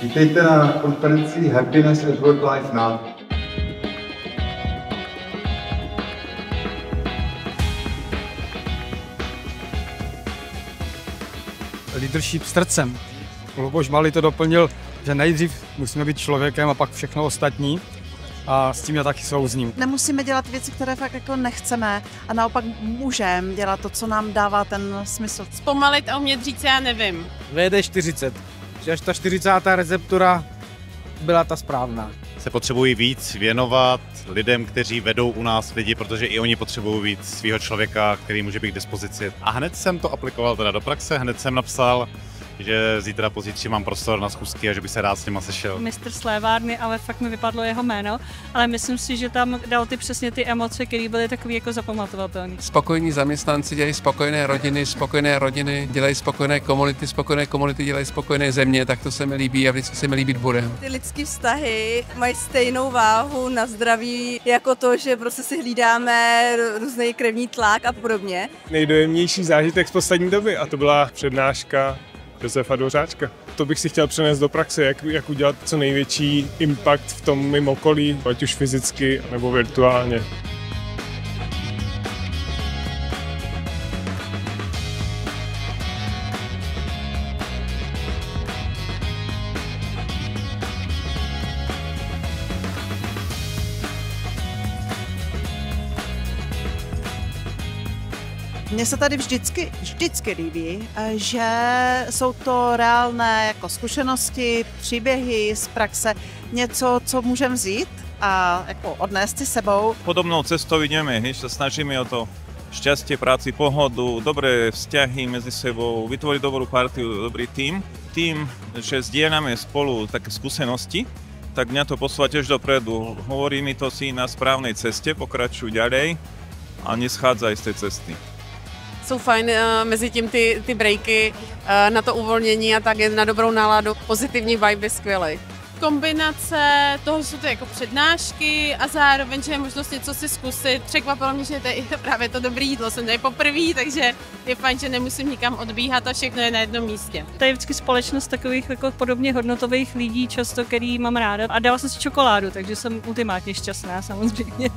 Vítejte na konferenci Happiness at Work Life Now. Leadership srdcem. Luboš Malý to doplnil, že nejdřív musíme být člověkem a pak všechno ostatní. A s tím já taky souzním. Nemusíme dělat věci, které fakt jako nechceme a naopak můžeme dělat to, co nám dává ten smysl. Zpomalit a umět říct, já nevím. VD40, že až ta 40. receptura byla ta správná. Se potřebují víc věnovat lidem, kteří vedou u nás lidi, protože i oni potřebují víc svého člověka, který může být k dispozici. A hned jsem to aplikoval teda do praxe, hned jsem napsal, že zítra pozítří mám prostor na schůzky a že by se rád s nima sešel. Mistr Slévárny, ale fakt mi vypadlo jeho jméno, ale myslím si, že tam dal přesně ty emoce, které byly takové jako zapamatovatelné. Spokojení zaměstnanci dělají spokojené rodiny dělají spokojené komunity dělají spokojené země, tak to se mi líbí a vždycky se mi líbit bude. Ty lidské vztahy mají stejnou váhu na zdraví jako to, že prostě si hlídáme různý krevní tlak a podobně. Nejdojemnější zážitek z poslední doby a to byla přednáška Josefa Dvořáčka. To bych si chtěl přenést do praxe, jak udělat co největší impact v tom mým okolí, ať už fyzicky nebo virtuálně. Mně se tady vždycky líbí, že jsou to reálné jako zkušenosti, příběhy z praxe, něco, co můžeme vzít a jako odnést si sebou. Podobnou cestou ideme, sa snažíme o to šťastie, práci, pohodu, dobré vzťahy medzi sebou, vytvoriť dobrú partiu, dobrý tím. Tým, že zdieľame spolu také skúsenosti, tak mňa to posúva tiež dopredu. Hovorí mi to si na správnej ceste, pokračuj ďalej a neschádzaj z tej cesty. Jsou fajn mezi tím ty breaky na to uvolnění a tak je na dobrou náladu. Pozitivní vibe je skvělej. Kombinace toho, že jsou to jako přednášky a zároveň, že je možnost něco si zkusit. Překvapilo mě, že to je právě to dobré jídlo. Jsem tady poprvé, takže je fajn, že nemusím nikam odbíhat a všechno je na jednom místě. To je vždycky společnost takových jako podobně hodnotových lidí, často, který mám ráda. A dala jsem si čokoládu, takže jsem ultimátně šťastná samozřejmě.